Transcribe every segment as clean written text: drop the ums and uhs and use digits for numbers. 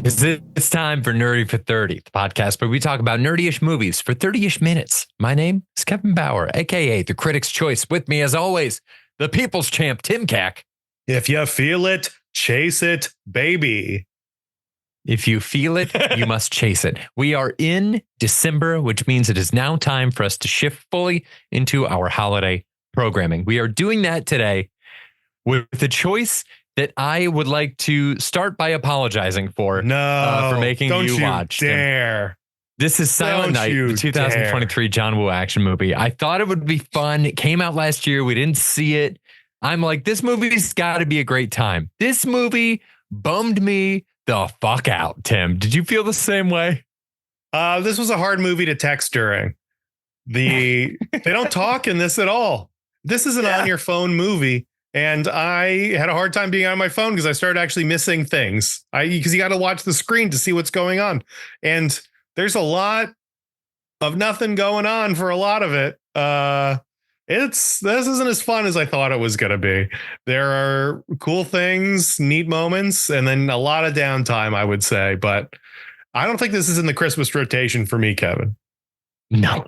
Because it's time for Nerdy for 30, the podcast where we talk about nerdy-ish movies for 30-ish minutes. My name is Kevin Bauer, a.k.a. The Critic's Choice. With me, as always, the People's Champ, Tim Cack. If you feel it, chase it, baby. If you feel it, you must chase it. We are in December, which means it is now time for us to shift fully into our holiday programming. We are doing that today with a choice that I would like to start by apologizing for. For making you watch. Dare. This is Silent Night, the 2023 John Woo action movie. I thought it would be fun. It came out last year. We didn't see it. I'm like, this movie's got to be a great time. This movie bummed me the fuck out, Tim. Did you feel the same way? This was a hard movie to text during. They don't talk in this at all. This is an on your phone movie. And I had a hard time being on my phone because I started actually missing things. Because you got to watch the screen to see what's going on. And there's a lot of nothing going on for a lot of it. This isn't as fun as I thought it was going to be. There are cool things, neat moments, and then a lot of downtime, I would say. But I don't think this is in the Christmas rotation for me, Kevin. No,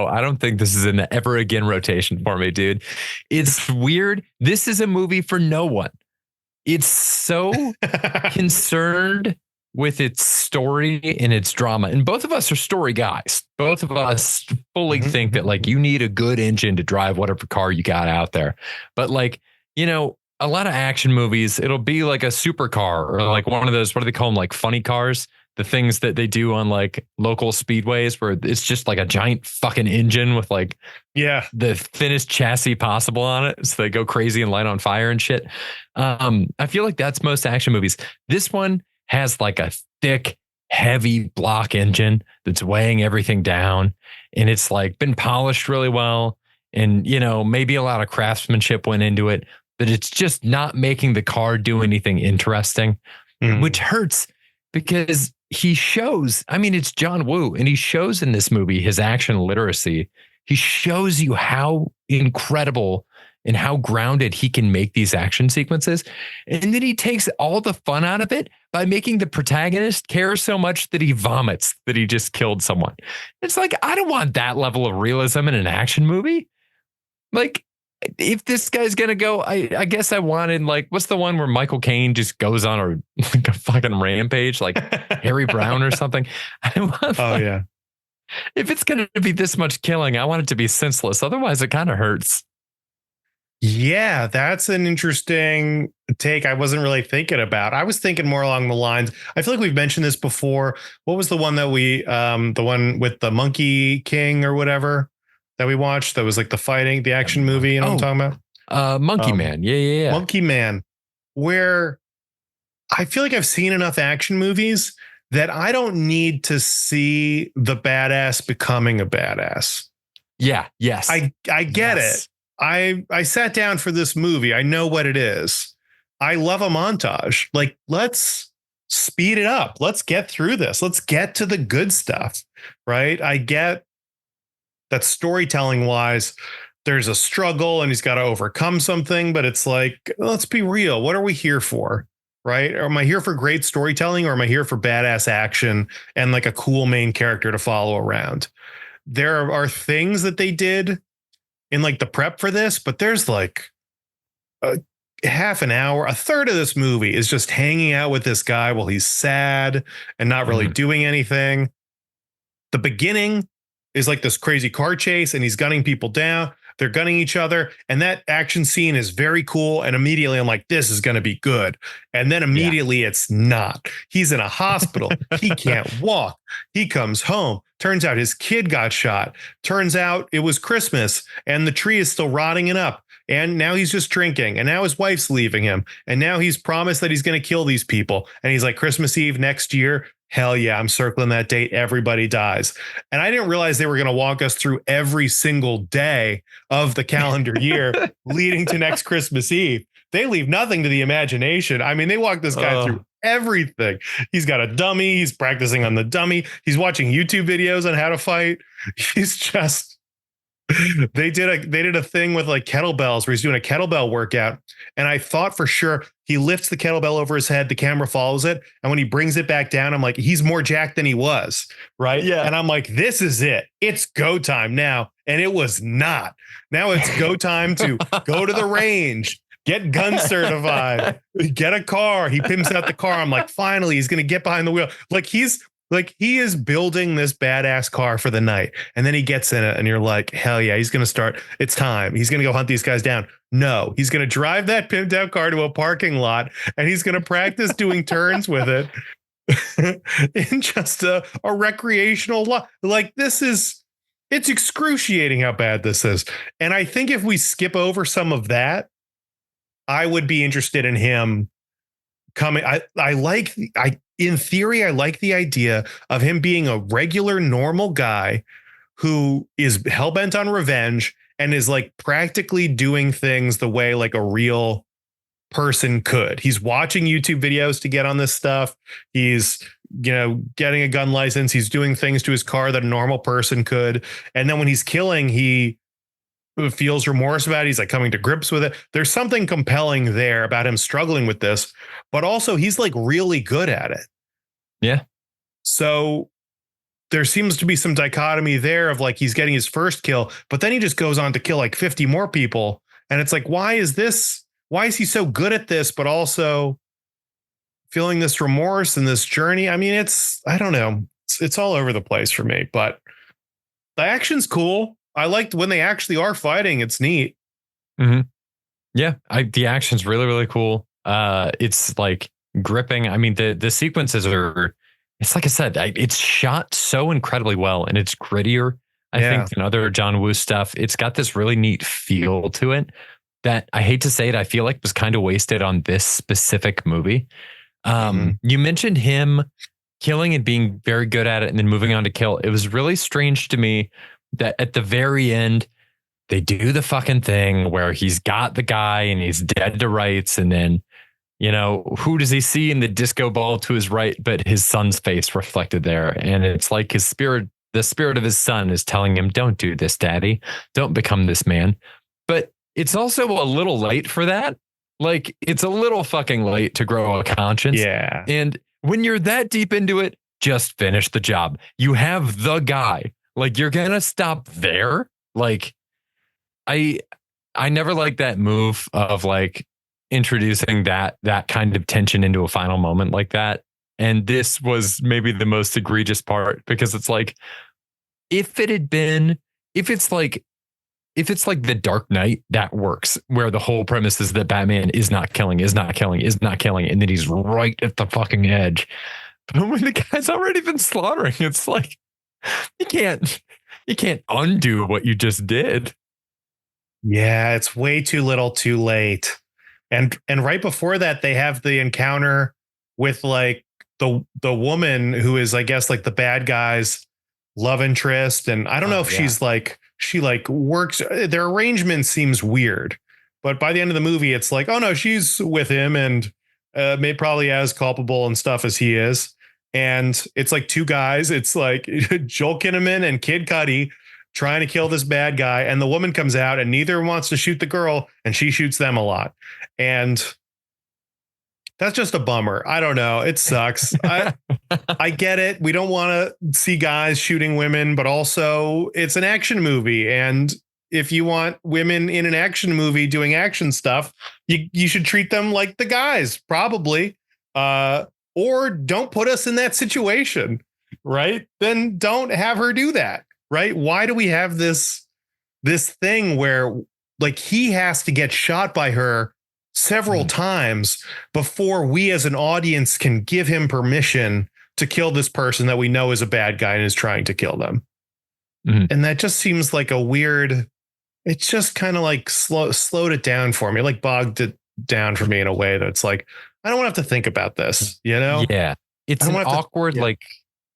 I don't think this is an ever again rotation for me, dude. It's weird. This is a movie for no one. It's so concerned with its story and its drama. And both of us are story guys. Both of us fully think that like you need a good engine to drive whatever car you got out there. But like, you know, a lot of action movies, it'll be like a supercar or like one of those, what do they call them? Like funny cars. The things that they do on like local speedways where it's just like a giant fucking engine with like the thinnest chassis possible on it. So they go crazy and light on fire and shit. I feel like that's most action movies. This one has like a thick, heavy block engine that's weighing everything down. And it's like been polished really well. And, you know, maybe a lot of craftsmanship went into it, but it's just not making the car do anything interesting, which hurts because he shows, I mean, it's John Woo, and he shows in this movie his action literacy. He shows you how incredible and how grounded he can make these action sequences. And then he takes all the fun out of it by making the protagonist care so much that he vomits that he just killed someone. It's like, I don't want that level of realism in an action movie. Like, if this guy's going to go, I guess I wanted like, what's the one where Michael Caine just goes on like a fucking rampage, like Harry Brown or something? If it's going to be this much killing, I want it to be senseless. Otherwise, it kind of hurts. Yeah, that's an interesting take. I wasn't really thinking about. I was thinking more along the lines. I feel like we've mentioned this before. What was the one that the one with the Monkey King or whatever that we watched? That was like the action movie. You know what I'm talking about? Monkey Man. Yeah. Monkey Man, where I feel like I've seen enough action movies that I don't need to see the badass becoming a badass. Yeah. Yes. I get it. I sat down for this movie. I know what it is. I love a montage. Like, let's speed it up. Let's get through this. Let's get to the good stuff. Right. I get that storytelling wise, there's a struggle and he's got to overcome something, but it's like, let's be real. What are we here for? Right. Or am I here for great storytelling, or am I here for badass action and like a cool main character to follow around? There are things that they did in like the prep for this, but there's like a half an hour, a third of this movie is just hanging out with this guy while he's sad and not really doing anything. The beginning is like this crazy car chase and he's gunning people down. They're gunning each other. And that action scene is very cool. And immediately I'm like, this is going to be good. And then immediately it's not. He's in a hospital. He can't walk. He comes home. Turns out his kid got shot. Turns out it was Christmas and the tree is still rotting it up. And now he's just drinking. And now his wife's leaving him. And now he's promised that he's going to kill these people. And he's like, Christmas Eve next year. Hell yeah, I'm circling that date. Everybody dies. And I didn't realize they were going to walk us through every single day of the calendar year leading to next Christmas Eve. They leave nothing to the imagination. I mean, they walk this guy through everything. He's got a dummy. He's practicing on the dummy. He's watching YouTube videos on how to fight. He's just They did a thing with like kettlebells where he's doing a kettlebell workout. And I thought for sure he lifts the kettlebell over his head. The camera follows it. And when he brings it back down, I'm like, he's more jacked than he was. Right. Yeah. And I'm like, this is it. It's go time now. And it was not. Now it's go time to go to the range, get gun certified, get a car. He pimps out the car. I'm like, finally, he's going to get behind the wheel. He is building this badass car for the night. And then he gets in it and you're like, hell yeah, he's going to start. It's time. He's going to go hunt these guys down. No, he's going to drive that pimped out car to a parking lot and he's going to practice doing turns with it in just a recreational lot. Like it's excruciating how bad this is. And I think if we skip over some of that, I would be interested in him coming. In theory, I like the idea of him being a regular, normal guy who is hell-bent on revenge and is like practically doing things the way like a real person could. He's watching YouTube videos to get on this stuff. He's, getting a gun license. He's doing things to his car that a normal person could. And then when he's killing, he feels remorse about it. He's like coming to grips with it. There's something compelling there about him struggling with this, but also he's like really good at it. Yeah. So there seems to be some dichotomy there of like he's getting his first kill, but then he just goes on to kill like 50 more people. And it's like, why is he so good at this, but also feeling this remorse and this journey? I mean, I don't know. It's all over the place for me, but the action's cool. I liked when they actually are fighting. It's neat. Mm-hmm. Yeah. The action's really, really cool. It's like gripping. I mean, the sequences it's like I said, it's shot so incredibly well and it's grittier, I think, than other John Woo stuff. It's got this really neat feel to it that I hate to say it, I feel like was kind of wasted on this specific movie. You mentioned him killing and being very good at it and then moving on to kill. It was really strange to me that at the very end, they do the fucking thing where he's got the guy and he's dead to rights. And then, who does he see in the disco ball to his right, but his son's face reflected there. And it's like the spirit of his son is telling him, don't do this, daddy. Don't become this man. But it's also a little late for that. Like it's a little fucking late to grow a conscience. Yeah. And when you're that deep into it, just finish the job. You have the guy. Like you're going to stop there. Like I never liked that move of like introducing that kind of tension into a final moment like that. And this was maybe the most egregious part because it's like, if it's like The Dark Knight, that works, where the whole premise is that Batman is not killing, and then he's right at the fucking edge. But when the guy's already been slaughtering, it's like you can't undo what you just did. Yeah, it's way too little, too late. And right before that, they have the encounter with like the woman who is, I guess, like the bad guy's love interest. And I don't know if she's like, she like works, their arrangement seems weird, but by the end of the movie, it's like, oh no, she's with him and may probably as culpable and stuff as he is. And it's like two guys. It's like Joel Kinnaman and Kid Cudi trying to kill this bad guy. And the woman comes out and neither wants to shoot the girl and she shoots them a lot. And that's just a bummer. I don't know. It sucks. I get it. We don't want to see guys shooting women, but also it's an action movie. And if you want women in an action movie doing action stuff, you should treat them like the guys, probably. Or don't put us in that situation, right? Then don't have her do that, right? Why do we have this thing where like he has to get shot by her several times before we as an audience can give him permission to kill this person that we know is a bad guy and is trying to kill them? And that just seems like a weird, it's just kind of like slowed it down for me, like bogged it down for me in a way that's like, I don't want to have to think about this, Yeah. It's an awkward,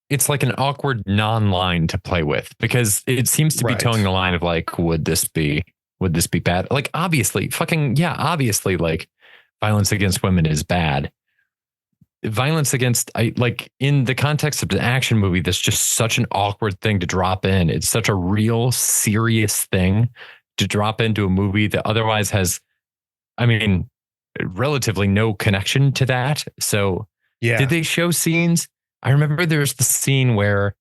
it's like an awkward non-line to play with because it seems to be towing the line of like, would this be bad? Like, obviously, like violence against women is bad. violence against, like in the context of an action movie, that's just such an awkward thing to drop in. It's such a real serious thing to drop into a movie that otherwise has, I mean, relatively no connection to that. So Yeah. did they show scenes? I remember there's the scene where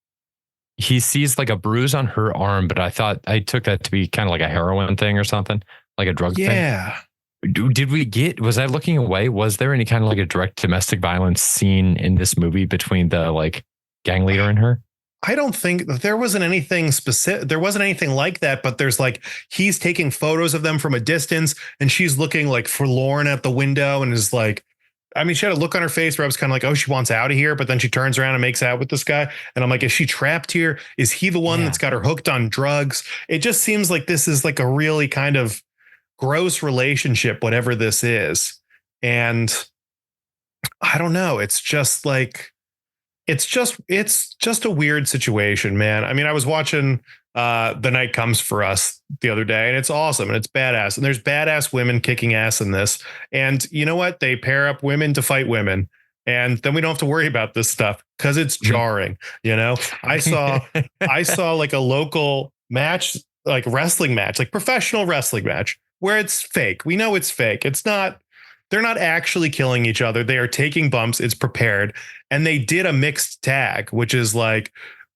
he sees like a bruise on her arm, but I took that to be kind of like a heroin thing or something, like a drug thing. Yeah. Was I looking away? Was there any kind of like a direct domestic violence scene in this movie between the like gang leader and her? I don't think there wasn't anything specific. There wasn't anything like that, but there's like, he's taking photos of them from a distance and she's looking like forlorn at the window and is like, I mean, she had a look on her face where I was kind of like, oh, she wants out of here. But then she turns around and makes out with this guy. And I'm like, is she trapped here? Is he the one that's got her hooked on drugs? It just seems like this is like a really kind of gross relationship, whatever this is. And I don't know. It's just like, it's just a weird situation, man. I mean, I was watching The Night Comes for Us the other day, and it's awesome and it's badass. And there's badass women kicking ass in this. And you know what? They pair up women to fight women. And then we don't have to worry about this stuff because it's jarring. You know, I saw like a local match, like wrestling match, like professional wrestling match where it's fake. We know it's fake. It's not. They're not actually killing each other. They are taking bumps. It's prepared. And they did a mixed tag, which is like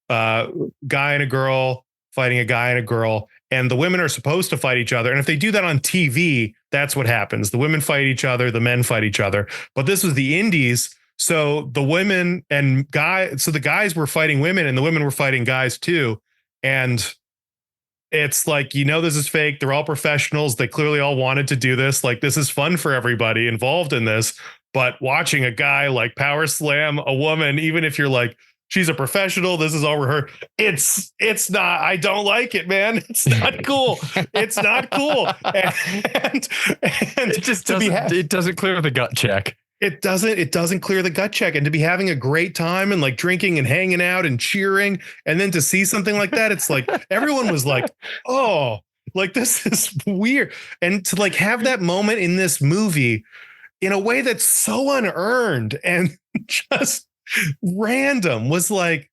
guy and a girl fighting a guy and a girl. And the women are supposed to fight each other. And if they do that on TV, that's what happens. The women fight each other. The men fight each other. But this was the indies. So the women and the guys were fighting women and the women were fighting guys too. And it's like, you know, this is fake. They're all professionals. They clearly all wanted to do this. Like, this is fun for everybody involved in this. But watching a guy like power slam a woman, even if you're like, she's a professional, this is all rehearsed. It's not. I don't like it, man. It's not cool. It's not cool. And it just doesn't. It doesn't clear the gut check. It doesn't clear the gut check. And to be having a great time and like drinking and hanging out and cheering, and then to see something like that, it's like everyone was like, oh, like this is weird. And to like have that moment in this movie in a way that's so unearned and just random was like,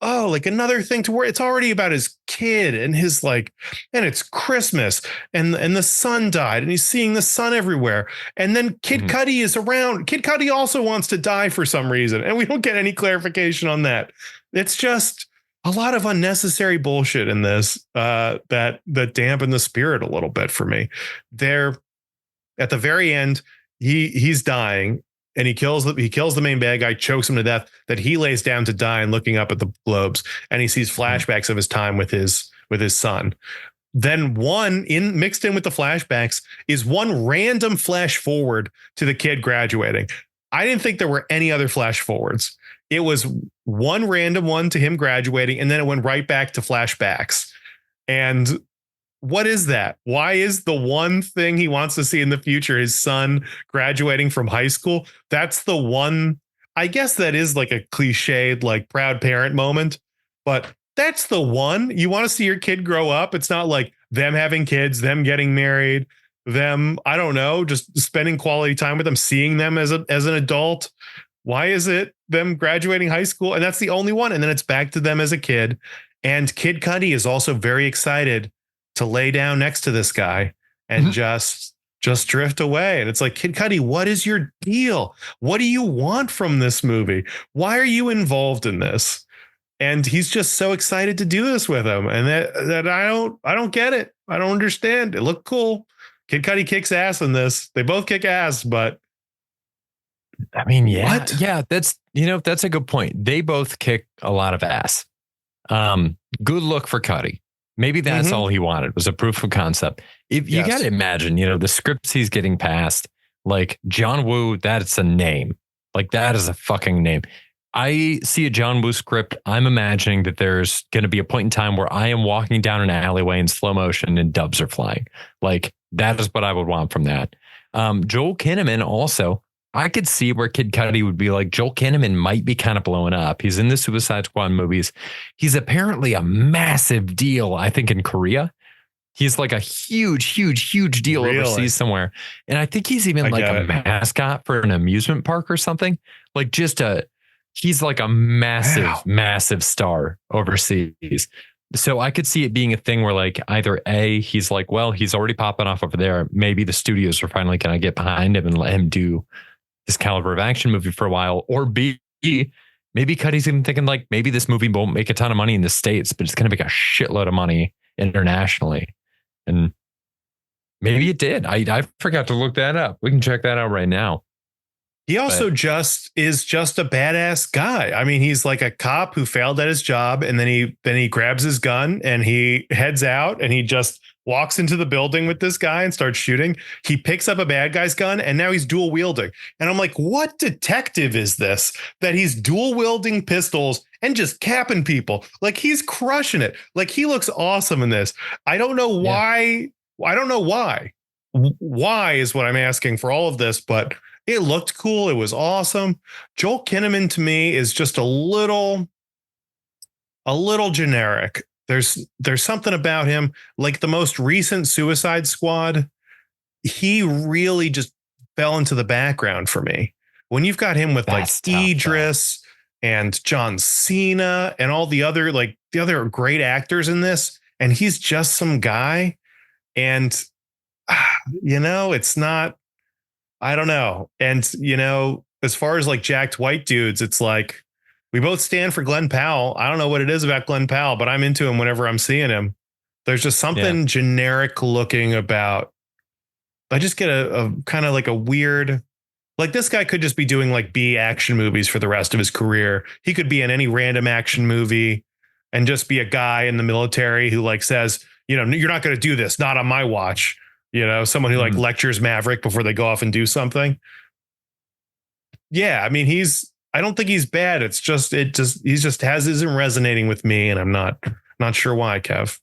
oh, like another thing to where it's already about his kid and his like, and it's Christmas and the son died and he's seeing the sun everywhere. And then Kid Cudi is around. Kid Cudi also wants to die for some reason. And we don't get any clarification on that. It's just a lot of unnecessary bullshit in this that dampen the spirit a little bit for me. There at the very end, he's dying. And he kills the main bad guy, chokes him to death, that he lays down to die and looking up at the globes. And he sees flashbacks of his time with his son. Then mixed in with the flashbacks is one random flash forward to the kid graduating. I didn't think there were any other flash forwards. It was one random one to him graduating. And then it went right back to flashbacks. And what is that? Why is the one thing he wants to see in the future his son graduating from high school? That's the one. I guess that is like a cliched, like proud parent moment, but that's the one. You want to see your kid grow up. It's not like them having kids, them getting married, them, I don't know, just spending quality time with them, seeing them as an adult. Why is it them graduating high school? And that's the only one. And then it's back to them as a kid. And Kid Cudi is also very excited to lay down next to this guy and just drift away. And it's like, Kid Cudi, what is your deal? What do you want from this movie? Why are you involved in this? And he's just so excited to do this with him. And that I don't get it. I don't understand. It looked cool. Kid Cudi kicks ass in this. They both kick ass, but I mean, yeah, what? Yeah, that's a good point. They both kick a lot of ass. Good look for Cudi. Maybe that's all he wanted, was a proof of concept. If you got to imagine, the scripts he's getting past, like John Woo, that's a name. Like that is a fucking name. I see a John Woo script. I'm imagining that there's going to be a point in time where I am walking down an alleyway in slow motion and dubs are flying. Like that is what I would want from that. Joel Kinnaman also, I could see where Kid Cudi would be like, Joel Kinnaman might be kind of blowing up. He's in the Suicide Squad movies. He's apparently a massive deal, I think, in Korea. He's like a huge deal Really? overseas somewhere. And I think he's even I like get a it. mascot for an amusement park or something. Like he's like a Wow. massive star overseas. So I could see it being a thing where like either A, he's like, well, he's already popping off over there. Maybe the studios are finally going to get behind him and let him do this caliber of action movie for a while. Or B, maybe Cudi's even thinking like maybe this movie won't make a ton of money in the States, but it's going to make a shitload of money internationally. And maybe it did. I forgot to look that up. We can check that out right now. He also is just a badass guy. I mean, he's like a cop who failed at his job, and then he grabs his gun and he heads out and he just walks into the building with this guy and starts shooting. He picks up a bad guy's gun and now he's dual wielding. And I'm like, what detective is this that he's dual wielding pistols and just capping people? Like, he's crushing it. Like, he looks awesome in this. I don't know why. I don't know why. Why is what I'm asking for all of this, but it looked cool. It was awesome. Joel Kinnaman to me is just a little generic. There's something about him, like the most recent Suicide Squad. He really just fell into the background for me. When you've got him with like Idris and John Cena and all the other great actors in this, and he's just some guy. And it's not. I don't know. And, as far as like jacked white dudes, it's like we both stand for Glenn Powell. I don't know what it is about Glenn Powell, but I'm into him whenever I'm seeing him. There's just something generic looking about. I just get a kind of like a weird, like this guy could just be doing like B action movies for the rest of his career. He could be in any random action movie and just be a guy in the military who like says, you're not going to do this, not on my watch. Someone who like lectures Maverick before they go off and do something. Yeah, I mean, I don't think he's bad. It's just isn't resonating with me, and I'm not sure why, Kev.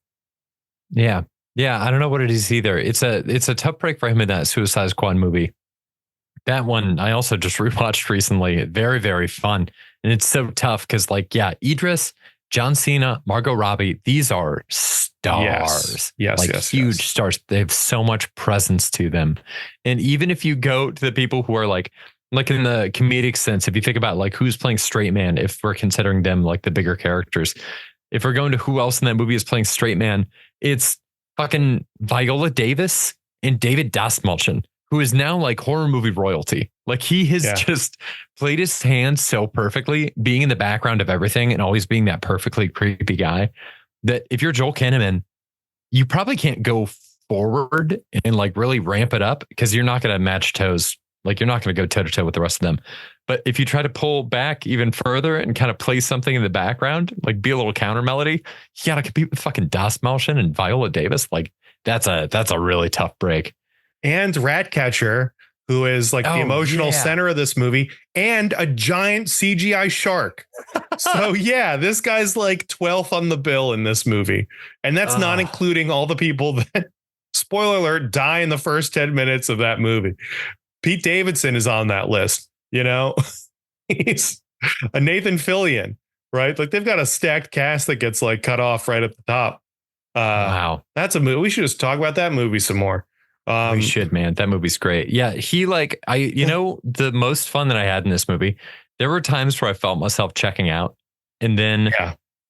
Yeah. I don't know what it is either. It's a tough break for him in that Suicide Squad movie. That one I also just rewatched recently. Very, very fun, and it's so tough because Idris, John Cena, Margot Robbie, these are stars. Yes, huge stars. They have so much presence to them. And even if you go to the people who are like in the comedic sense, if you think about like who's playing straight man, if we're considering them like the bigger characters, if we're going to who else in that movie is playing straight man, it's fucking Viola Davis and David Dastmalchian, who is now like horror movie royalty. Like he has just played his hand so perfectly, being in the background of everything and always being that perfectly creepy guy, that if you're Joel Kinnaman, you probably can't go forward and like really ramp it up because you're not going to match toes. Like you're not going to go toe to toe with the rest of them. But if you try to pull back even further and kind of play something in the background, like be a little counter melody, you got to compete with fucking Dastmalchian and Viola Davis. Like that's a really tough break. And Ratcatcher, who is like the emotional center of this movie, and a giant CGI shark. So this guy's like 12th on the bill in this movie. And that's not including all the people that, spoiler alert, die in the first 10 minutes of that movie. Pete Davidson is on that list. He's a Nathan Fillion, right? Like they've got a stacked cast that gets like cut off right at the top. Wow. That's a movie. We should just talk about that movie some more. We should, man. That movie's great. Yeah. The most fun that I had in this movie, there were times where I felt myself checking out, and then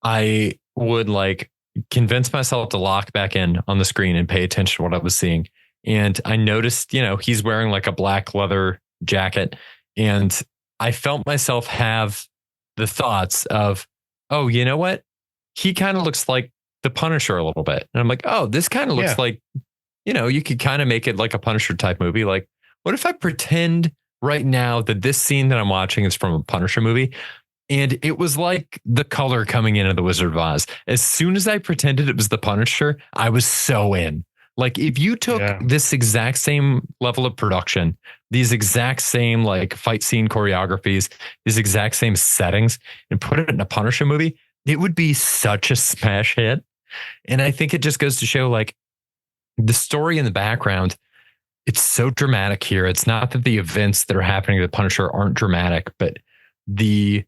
I would like convince myself to lock back in on the screen and pay attention to what I was seeing. And I noticed, he's wearing like a black leather jacket, and I felt myself have the thoughts of, oh, you know what? He kind of looks like the Punisher a little bit. And I'm like, oh, this kind of looks like, you could kind of make it like a Punisher type movie. Like, what if I pretend right now that this scene that I'm watching is from a Punisher movie? And it was like the color coming into the Wizard of Oz. As soon as I pretended it was the Punisher, I was so in. Like if you took this exact same level of production, these exact same like fight scene choreographies, these exact same settings, and put it in a Punisher movie, it would be such a smash hit. And I think it just goes to show like the story in the background, it's so dramatic here. It's not that the events that are happening to the Punisher aren't dramatic, but the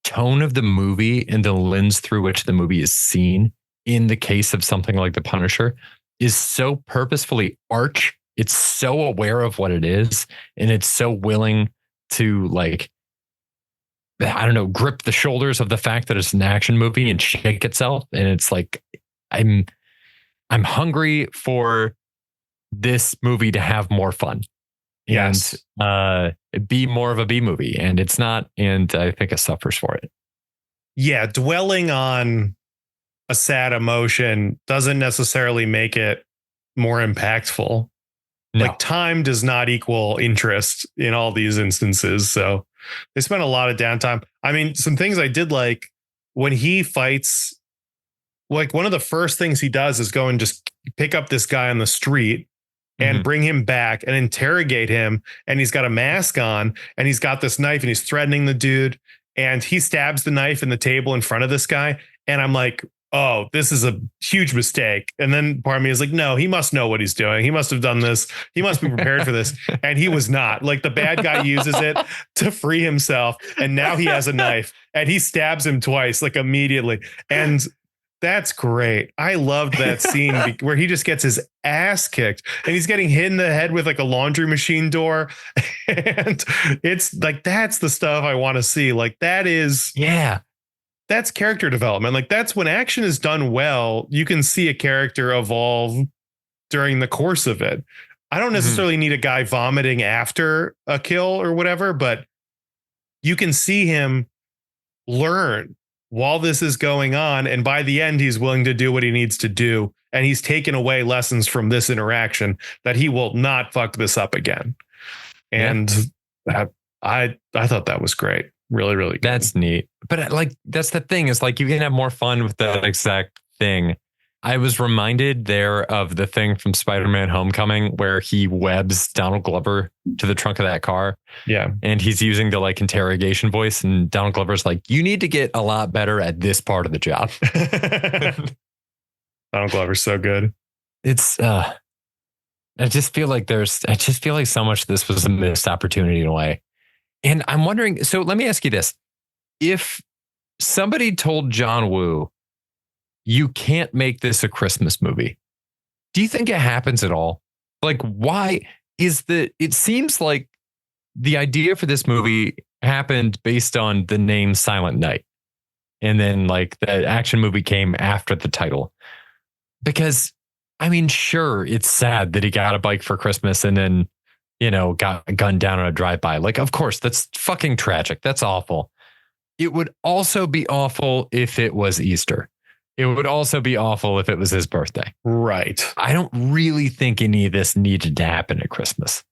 tone of the movie and the lens through which the movie is seen in the case of something like the Punisher is so purposefully arch. It's so aware of what it is, and it's so willing to like, I don't know, grip the shoulders of the fact that it's an action movie and shake itself. And it's like, I'm hungry for this movie to have more fun. Yes. And be more of a B movie. And it's not. And I think it suffers for it. Yeah. Dwelling on a sad emotion doesn't necessarily make it more impactful. No. Like time does not equal interest in all these instances. So they spent a lot of downtime. I mean, some things I did like when he fights, like one of the first things he does is go and just pick up this guy on the street and bring him back and interrogate him. And he's got a mask on and he's got this knife and he's threatening the dude. And he stabs the knife in the table in front of this guy. And I'm like, oh, this is a huge mistake. And then part of me is like, no, he must know what he's doing. He must have done this. He must be prepared for this. And he was not. Like the bad guy uses it to free himself. And now he has a knife and he stabs him twice, like immediately. And that's great. I loved that scene where he just gets his ass kicked and he's getting hit in the head with like a laundry machine door. And it's like, that's the stuff I want to see. Like that is, yeah. That's character development. Like that's when action is done well, you can see a character evolve during the course of it. I don't necessarily need a guy vomiting after a kill or whatever, but you can see him learn while this is going on. And by the end, he's willing to do what he needs to do. And he's taken away lessons from this interaction that he will not fuck this up again. And I thought that was great. Really, really good. That's neat. But like, that's the thing is like, you can have more fun with that exact thing. I was reminded there of the thing from Spider-Man Homecoming where he webs Donald Glover to the trunk of that car. Yeah. And he's using the like interrogation voice. And Donald Glover's like, you need to get a lot better at this part of the job. Donald Glover's so good. It's, I just feel like so much of this was a missed opportunity in a way. And I'm wondering, so let me ask you this. If somebody told John Woo, you can't make this a Christmas movie, do you think it happens at all? Like, why it seems like the idea for this movie happened based on the name Silent Night. And then like the action movie came after the title. Because, I mean, sure, it's sad that he got a bike for Christmas and then, you know, got gunned down on a drive-by. Like, of course, that's fucking tragic. That's awful. It would also be awful if it was Easter. It would also be awful if it was his birthday. Right. I don't really think any of this needed to happen at Christmas.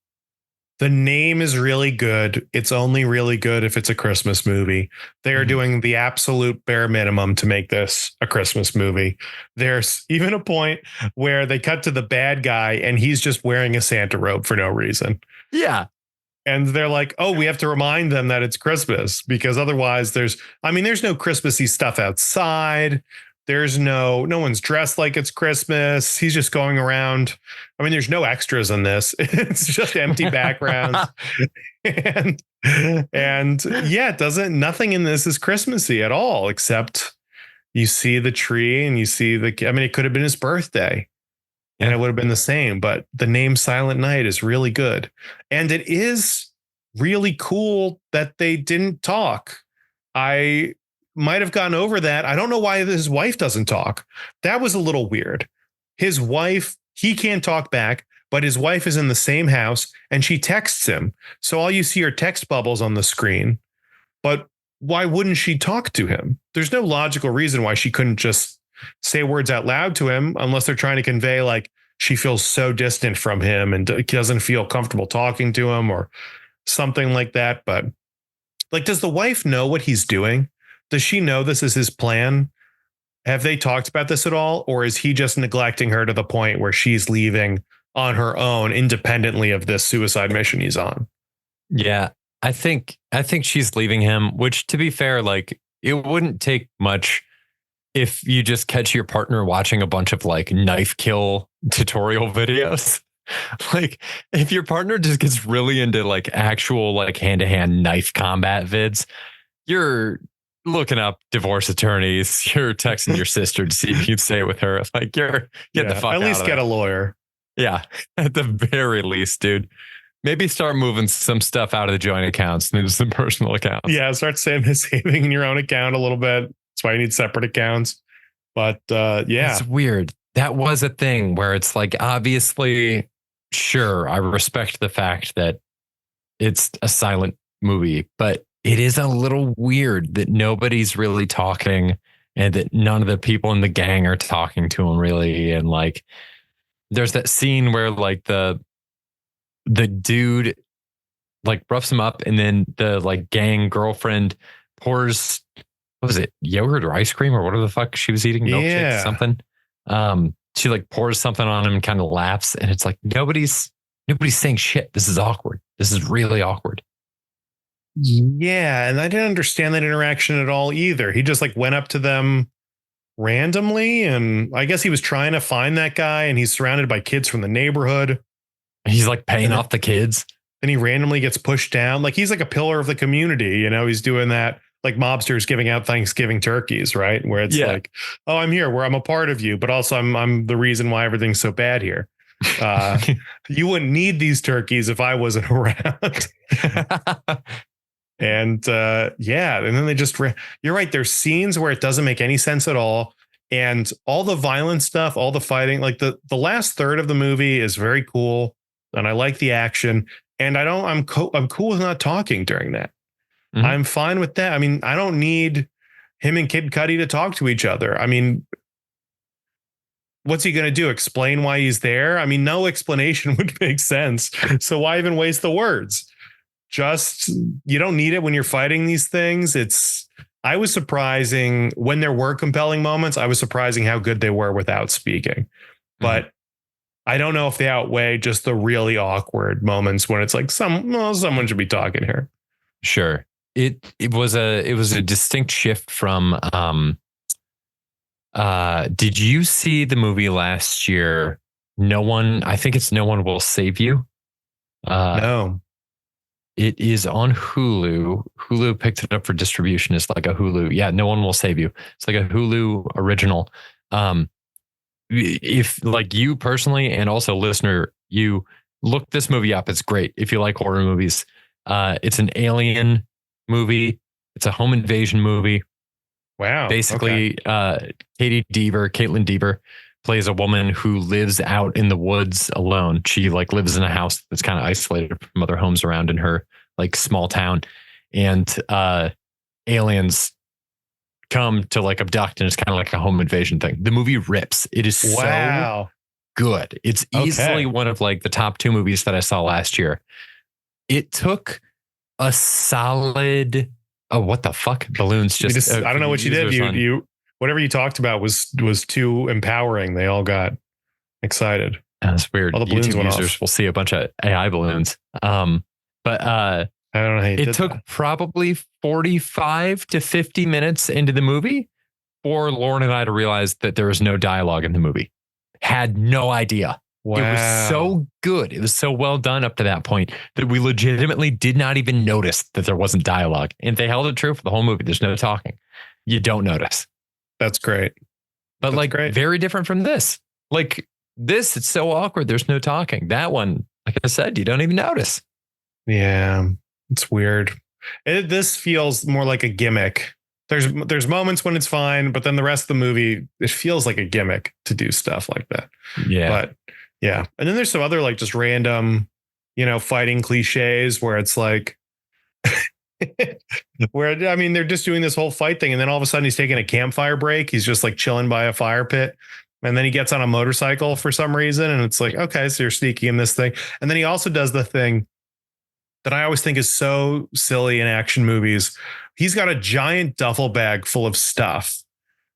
The name is really good. It's only really good if it's a Christmas movie. They are doing the absolute bare minimum to make this a Christmas movie. There's even a point where they cut to the bad guy and he's just wearing a Santa robe for no reason. Yeah. And they're like, oh, we have to remind them that it's Christmas because otherwise there's no Christmassy stuff outside. There's no one's dressed like it's Christmas. He's just going around. I mean, there's no extras in this. It's just empty backgrounds. and yeah, nothing in this is Christmassy at all, except you see the tree and you see it could have been his birthday and it would have been the same, but the name Silent Night is really good. And it is really cool that they didn't talk. I might have gotten over that. I don't know why his wife doesn't talk. That was a little weird. His wife, he can't talk back, but his wife is in the same house and she texts him. So all you see are text bubbles on the screen. But why wouldn't she talk to him? There's no logical reason why she couldn't just say words out loud to him unless they're trying to convey like she feels so distant from him and doesn't feel comfortable talking to him or something like that. But like, does the wife know what he's doing? Does she know this is his plan? Have they talked about this at all? Or is he just neglecting her to the point where she's leaving on her own independently of this suicide mission he's on? Yeah, I think she's leaving him, which to be fair, like it wouldn't take much if you just catch your partner watching a bunch of like knife kill tutorial videos. Like if your partner just gets really into like actual like hand-to-hand knife combat vids, you're looking up divorce attorneys. You're texting your sister to see if you can stay with her. Like, get the fuck at out least of get there. a lawyer. Yeah, at the very least, dude. Maybe start moving some stuff out of the joint accounts and into some personal accounts. Yeah, start saving in your own account a little bit. That's why you need separate accounts. But yeah, It's weird. That was a thing where it's like, obviously, sure, I respect the fact that it's a silent movie, but it is a little weird that nobody's really talking and that none of the people in the gang are talking to him really. And like, there's that scene where like the dude like roughs him up and then the like gang girlfriend pours, what was it, yogurt or ice cream or whatever the fuck she was eating, milkshake, Yeah. something. She like pours something on him and kind of laughs, and it's like nobody's saying shit. This is awkward. This is really awkward. Yeah, and I didn't understand that interaction at all either. He just like went up to them randomly, and I guess he was trying to find that guy, and he's surrounded by kids from the neighborhood. He's like paying off the kids. Then he randomly gets pushed down. Like he's like a pillar of the community, you know, he's doing that like mobsters giving out Thanksgiving turkeys, right? Where it's like, oh, I'm here, where I'm a part of you, but also I'm the reason why everything's so bad here. You wouldn't need these turkeys if I wasn't around. And yeah, and then they just you're right, there's scenes where it doesn't make any sense at all. And all the violent stuff, all the fighting, like the last third of the movie is very cool. And I like the action. And I'm cool with not talking during that. Mm-hmm. I'm fine with that. I mean, I don't need him and Kid Cudi to talk to each other. I mean, what's he going to do? Explain why he's there? I mean, no explanation would make sense. So why even waste the words? Just, you don't need it when you're fighting these things. I was surprising when there were compelling moments. I was surprising how good they were without speaking, but I don't know if they outweigh just the really awkward moments when it's like someone should be talking here. Sure. It was a distinct shift from did you see the movie last year? I think it's No One Will Save You. No. It is on Hulu. Hulu picked it up for distribution. It's like a Hulu. Yeah, No One Will Save You. It's like a Hulu original. If like you personally and also listener, you look this movie up. It's great. If you like horror movies, it's an alien movie. It's a home invasion movie. Wow. Basically, Caitlin Dever plays a woman who lives out in the woods alone. She like lives in a house that's kind of isolated from other homes around in her like small town, and aliens come to like abduct, and it's kind of like a home invasion thing. The movie rips. It is so good. It's easily one of like the top 2 movies that I saw last year. It took a solid, what the fuck? Balloons just I don't know what you did. You whatever you talked about was too empowering. They all got excited. That's weird. All the balloons YouTube went users off. will see a bunch of AI balloons. But I don't know how it took probably 45 to 50 minutes into the movie for Lauren and I to realize that there was no dialogue in the movie. Had no idea. Wow. It was so good. It was so well done up to that point that we legitimately did not even notice that there wasn't dialogue. And they held it true for the whole movie. There's no talking. You don't notice. That's great. But That's like great. Very different from this. Like this, it's so awkward. There's no talking. That one, like I said, you don't even notice. Yeah, it's weird. This feels more like a gimmick. There's moments when it's fine, but then the rest of the movie, it feels like a gimmick to do stuff like that. Yeah. But yeah. And then there's some other like just random, fighting cliches where it's like, where, I mean, they're just doing this whole fight thing. And then all of a sudden he's taking a campfire break. He's just like chilling by a fire pit. And then he gets on a motorcycle for some reason. And it's like, okay, so you're sneaking in this thing. And then he also does the thing that I always think is so silly in action movies. He's got a giant duffel bag full of stuff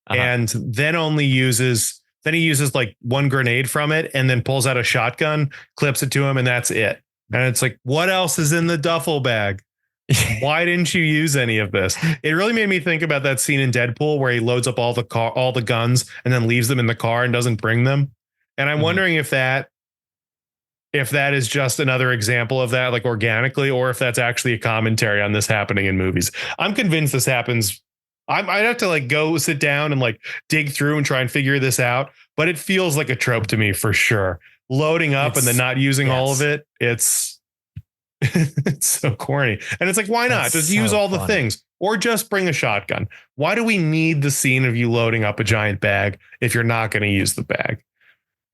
and then he uses like one grenade from it and then pulls out a shotgun, clips it to him, and that's it. And it's like, what else is in the duffel bag? Why didn't you use any of this? It really made me think about that scene in Deadpool where he loads up all the guns and then leaves them in the car and doesn't bring them. And I'm wondering if that is just another example of that, like organically, or if that's actually a commentary on this happening in movies. I'm convinced this happens I'd have to like go sit down and like dig through and try and figure this out. But it feels like a trope to me for sure. Loading up and then not using all of it. It's it's so corny. And it's like, why not? Just use all the things or just bring a shotgun. Why do we need the scene of you loading up a giant bag if you're not going to use the bag?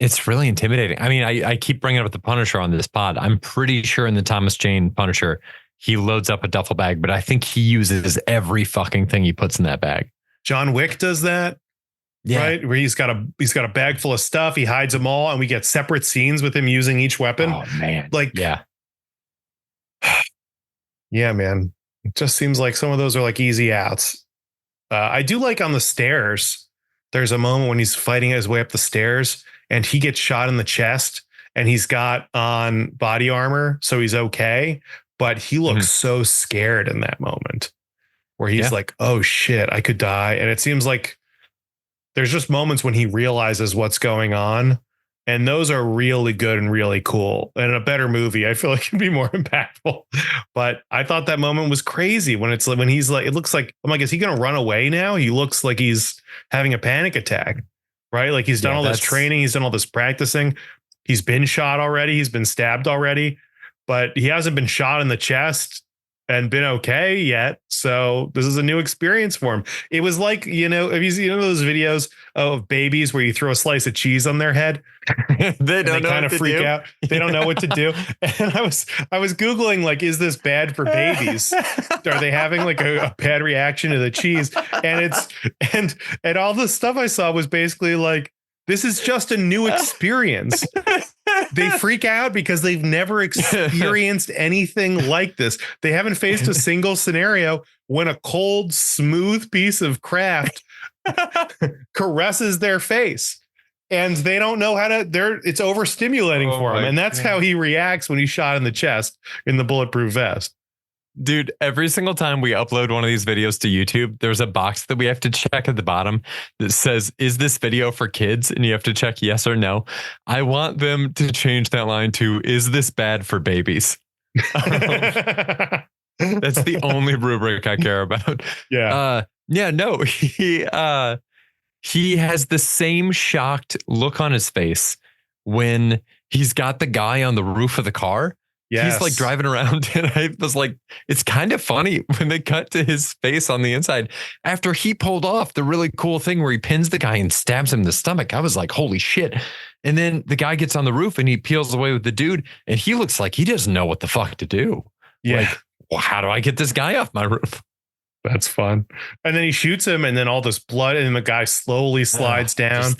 It's really intimidating. I mean, I keep bringing up the Punisher on this pod. I'm pretty sure in the Thomas Jane Punisher, he loads up a duffel bag, but I think he uses every fucking thing he puts in that bag. John Wick does that. Yeah. Right. Where he's got a bag full of stuff. He hides them all and we get separate scenes with him using each weapon. Oh, man. Like, yeah. Yeah, man. It just seems like some of those are like easy outs. I do like on the stairs. There's a moment when he's fighting his way up the stairs and he gets shot in the chest and he's got on body armor. So he's okay. But he looks so scared in that moment where he's like, oh, shit, I could die. And it seems like there's just moments when he realizes what's going on. And those are really good and really cool. And a better movie, I feel like, can be more impactful. But I thought that moment was crazy when he's like, it looks like, I'm like, is he going to run away now? He looks like he's having a panic attack, right? Like he's done all this training. He's done all this practicing. He's been shot already. He's been stabbed already, but he hasn't been shot in the chest and been okay yet. So this is a new experience for him. It was like, have you seen those videos of babies where you throw a slice of cheese on their head? They kind of freak out. They don't know what to do. And I was Googling, like, is this bad for babies? Are they having like a bad reaction to the cheese? And and all the stuff I saw was basically like, this is just a new experience. They freak out because they've never experienced anything like this. They haven't faced a single scenario when a cold, smooth piece of craft caresses their face. And they don't know how to, it's overstimulating for him. And that's how he reacts when he's shot in the chest in the bulletproof vest. Dude, every single time we upload one of these videos to YouTube, there's a box that we have to check at the bottom that says, is this video for kids? And you have to check yes or no. I want them to change that line to, is this bad for babies? That's the only rubric I care about. Yeah. No, he has the same shocked look on his face when he's got the guy on the roof of the car. Yes. He's like driving around and I was like, it's kind of funny when they cut to his face on the inside after he pulled off the really cool thing where he pins the guy and stabs him in the stomach. I was like, holy shit. And then the guy gets on the roof and he peels away with the dude and he looks like he doesn't know what the fuck to do. Yeah. Like, well, how do I get this guy off my roof? That's fun. And then he shoots him and then all this blood and the guy slowly slides down.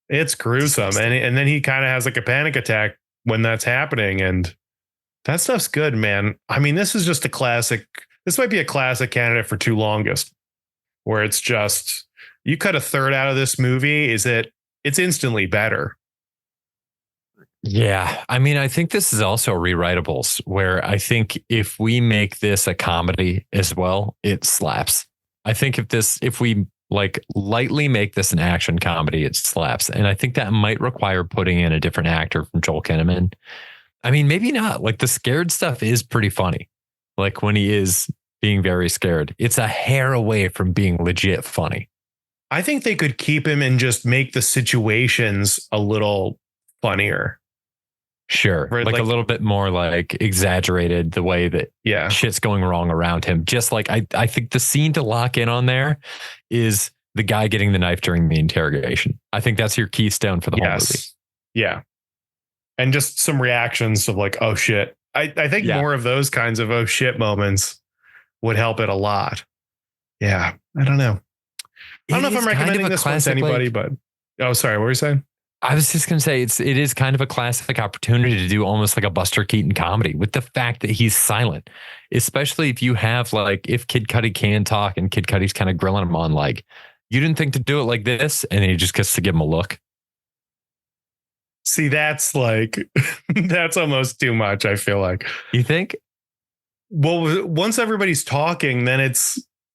It's gruesome. And then he kind of has like a panic attack when that's happening. And that stuff's good, man. I mean, this is just a classic. This might be a classic candidate for two longest, where it's just, you cut a third out of this movie. It's instantly better. Yeah. I mean, I think this is also rewritables where I think if we make this a comedy as well, it slaps. I think if we like lightly make this an action comedy, it slaps. And I think that might require putting in a different actor from Joel Kinnaman. I mean, maybe not. Like the scared stuff is pretty funny. Like when he is being very scared, it's a hair away from being legit funny. I think they could keep him and just make the situations a little funnier. Sure. Like a little bit more like exaggerated the way that shit's going wrong around him. Just like I think the scene to lock in on there is the guy getting the knife during the interrogation. I think that's your keystone for the whole movie. Yeah. And just some reactions of like, oh shit. I think more of those kinds of oh shit moments would help it a lot. Yeah. I don't know. I don't know if I'm recommending this one to anybody, but oh, sorry. What were you saying? I was just going to say it is kind of a classic opportunity to do almost like a Buster Keaton comedy with the fact that he's silent, especially if you have like if Kid Cudi can talk and Kid Cudi's kind of grilling him on like, you didn't think to do it like this. And then he just gets to give him a look. See, that's like, that's almost too much. I feel like. You think? Well, once everybody's talking, then it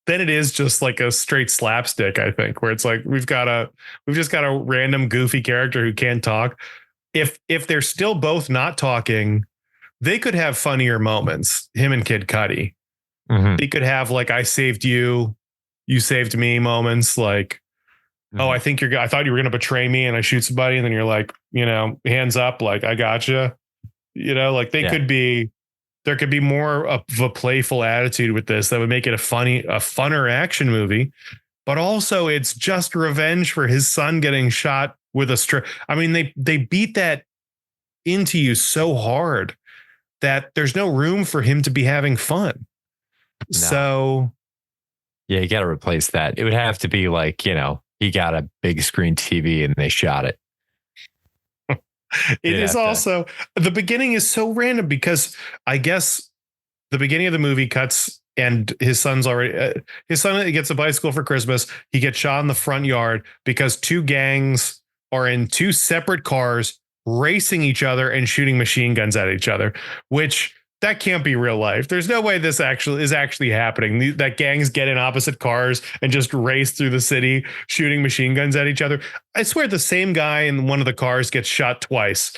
is just like a straight slapstick, I think, where it's like we've just got a random goofy character who can't talk. If they're still both not talking, they could have funnier moments. Him and Kid Cudi. Mm-hmm. They could have like I saved you you saved me moments like, oh, I thought you were going to betray me and I shoot somebody. And then you're like, hands up, like, I gotcha. Like there could be more of a playful attitude with this that would make it a funner action movie. But also it's just revenge for his son getting shot with a I mean, they beat that into you so hard that there's no room for him to be having fun. No. So yeah, you got to replace that. It would have to be like, he got a big screen TV and they shot it. It is also the beginning is so random because I guess the beginning of the movie cuts and his son gets a bicycle for Christmas. He gets shot in the front yard because two gangs are in two separate cars racing each other and shooting machine guns at each other, which that can't be real life. There's no way this is actually happening. That gangs get in opposite cars and just race through the city shooting machine guns at each other. I swear the same guy in one of the cars gets shot twice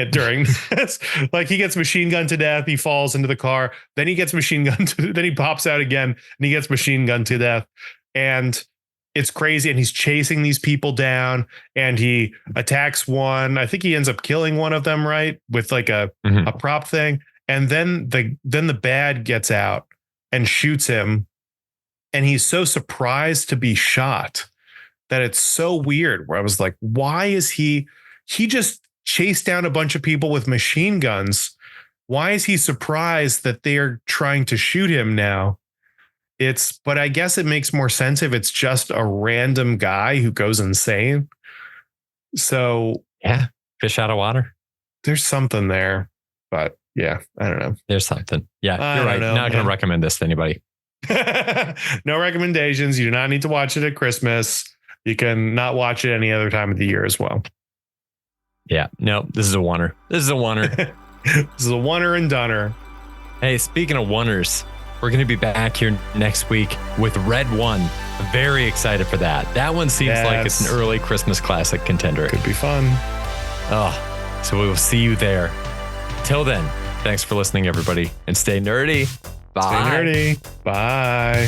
during this. Like he gets machine gunned to death. He falls into the car. Then he gets machine gunned. Then he pops out again and he gets machine gunned to death. And it's crazy. And he's chasing these people down and he attacks one. I think he ends up killing one of them, right? With like a prop thing. And then the bad gets out and shoots him. And he's so surprised to be shot that it's so weird where I was like, why is he just chased down a bunch of people with machine guns. Why is he surprised that they're trying to shoot him now? But I guess it makes more sense if it's just a random guy who goes insane. So yeah, fish out of water. There's something there, but yeah, I don't know. There's something. Yeah, you're right. Not going to recommend this to anybody. No recommendations. You do not need to watch it at Christmas. You can not watch it any other time of the year as well. Yeah, no, this is a oneer. This is a oneer. This is a oneer and doneer. Hey, speaking of oneers, we're going to be back here next week with Red One. Very excited for that. That one seems like it's an early Christmas classic contender. Could be fun. Oh, so we will see you there. Till then, thanks for listening, everybody, and stay nerdy. Bye. Stay nerdy. Bye.